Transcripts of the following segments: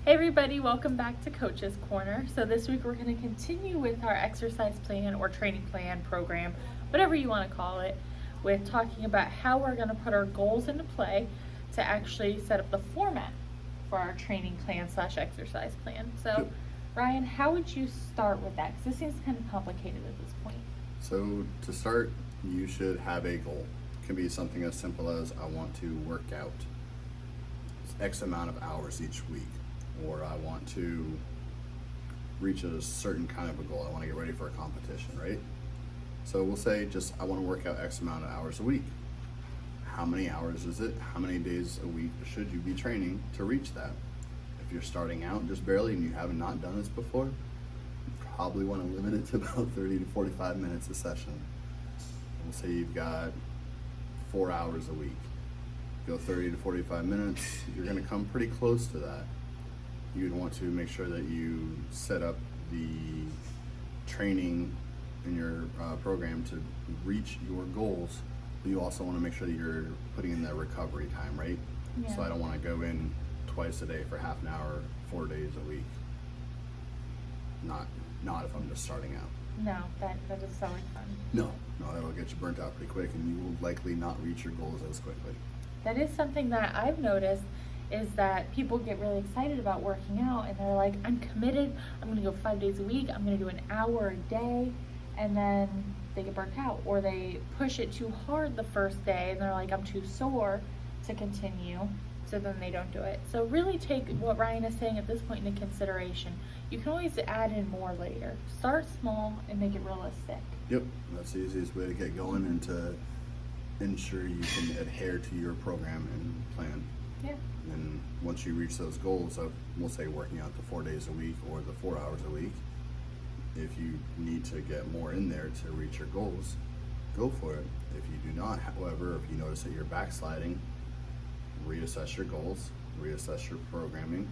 Hey everybody, welcome back to Coach's Corner. So this week we're going to continue with our exercise plan or training plan program, whatever you want to call it, with talking about how we're going to put our goals into play to actually set up the format for our training plan / exercise plan. So Yep. Ryan, how would you start with that? Because this seems kind of complicated at this point. So to start, you should have a goal. It can be something as simple as I want to work out X amount of hours each week, or I want to reach a certain kind of a goal. I want to get ready for a competition, right? So we'll say just I want to work out X amount of hours a week. How many hours is it? How many days a week should you be training to reach that? If you're starting out just barely and you have not done this before, you probably want to limit it to about 30 to 45 minutes a session. We'll say you've got 4 hours a week. Go 30 to 45 minutes, you're going to come pretty close to that. You'd want to make sure that you set up the training in your program to reach your goals, but you also want to make sure that you're putting in that recovery time, right? Yeah. So I don't want to go in twice a day for half an hour, 4 days a week. Not if I'm just starting out. No, that doesn't sound like fun. No, that'll get you burnt out pretty quick, and you will likely not reach your goals as quickly. That is something that I've noticed is that people get really excited about working out and they're like, I'm committed, I'm gonna go 5 days a week, I'm gonna do an hour a day, and then they get burnt out, or they push it too hard the first day and they're like, I'm too sore to continue, so then they don't do it. So really take what Ryan is saying at this point into consideration. You can always add in more later. Start small and make it realistic. Yep, that's the easiest way to get going and to ensure you can adhere to your program and plan. Yeah. And once you reach those goals of, we'll say, working out the 4 days a week or the 4 hours a week, if you need to get more in there to reach your goals, go for it. If you do not, however, if you notice that you're backsliding, reassess your goals, reassess your programming,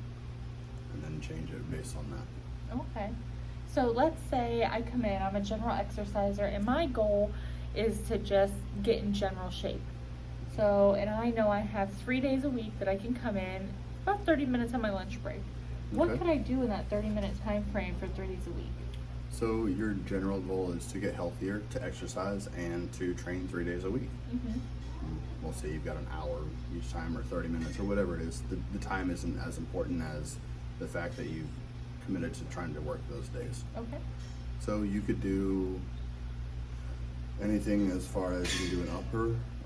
and then change it based on that. Okay. So let's say I come in, I'm a general exerciser, and my goal is to just get in general shape. So, and I know I have 3 days a week that I can come in, about 30 minutes on my lunch break. What Okay. could I do in that 30-minute time frame for 3 days a week? So your general goal is to get healthier, to exercise, and to train 3 days a week. Mm-hmm. We'll say you've got an hour each time or 30 minutes or whatever it is. The time isn't as important as the fact that you've committed to trying to work those days. Okay. So you could do anything as far as you can do an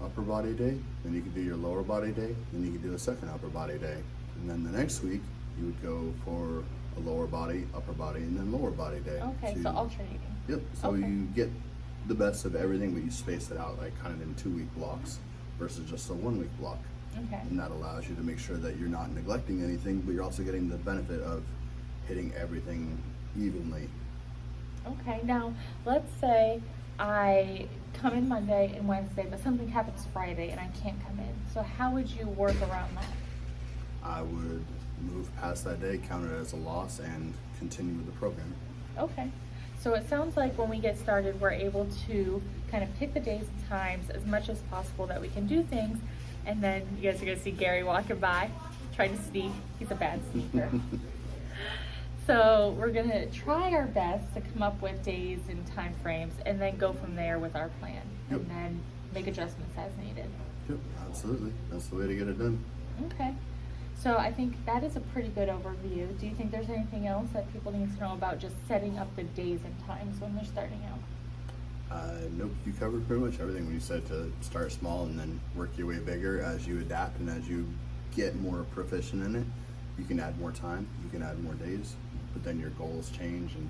upper body day, then you could do your lower body day, then you could do a second upper body day. And then the next week you would go for a lower body, upper body, and then lower body day. Okay, so alternating. Yep, so Okay. you get the best of everything, but you space it out like kind of in 2-week blocks versus just a 1-week block. Okay. And that allows you to make sure that you're not neglecting anything, but you're also getting the benefit of hitting everything evenly. Okay, now let's say I come in Monday and Wednesday, but something happens Friday and I can't come in. So how would you work around that? I would move past that day, count it as a loss, and continue with the program. Okay. So it sounds like when we get started, we're able to kind of pick the days and times as much as possible that we can do things. And then you guys are going to see Gary walking by, trying to sneak. He's a bad sneaker. So we're going to try our best to come up with days and time frames and then go from there with our plan. Yep. And then make adjustments as needed. Yep, absolutely. That's the way to get it done. Okay. So I think that is a pretty good overview. Do you think there's anything else that people need to know about just setting up the days and times when they're starting out? Nope, you covered pretty much everything when you said to start small and then work your way bigger as you adapt and as you get more proficient in it. You can add more time, you can add more days, but then your goals change and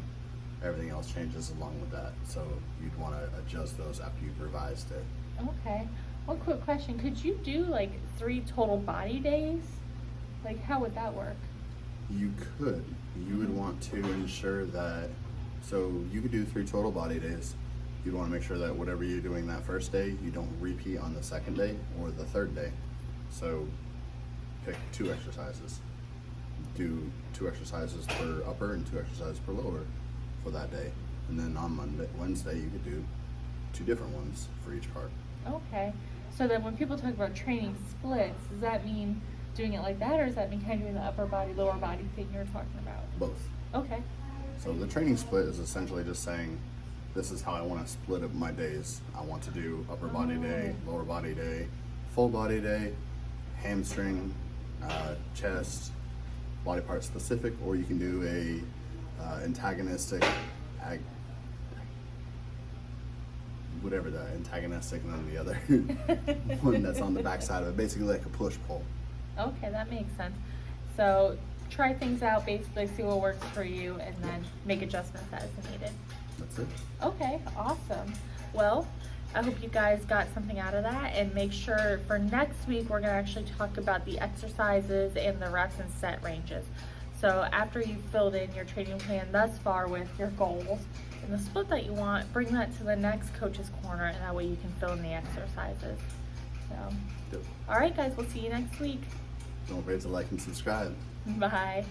everything else changes along with that. So you'd want to adjust those after you've revised it. Okay. One quick question. Could you do like 3 total body days? Like how would that work? You could. You would want to ensure that, so you could do 3 total body days. You'd want to make sure that whatever you're doing that first day, you don't repeat on the second day or the third day. So pick 2 exercises. Do 2 exercises per upper and 2 exercises per lower for that day. And then on Wednesday, you could do 2 different ones for each part. Okay. So then when people talk about training splits, does that mean doing it like that, or does that mean kind of doing the upper body, lower body thing you're talking about? Both. Okay. So the training split is essentially just saying, this is how I want to split up my days. I want to do upper body day, lower body day, full body day, hamstring, chest, body part specific, or you can do a antagonistic, whatever the antagonistic, and then the other one that's on the back side of it, basically like a push pull. Okay, that makes sense. So try things out, basically see what works for you, and then make adjustments as needed. That's it. Okay, awesome. Well, I hope you guys got something out of that, and make sure for next week we're going to actually talk about the exercises and the reps and set ranges. So after you've filled in your training plan thus far with your goals and the split that you want, bring that to the next coach's corner, and that way you can fill in the exercises. So, Yep. all right guys, we'll see you next week. Don't forget to like and subscribe. Bye.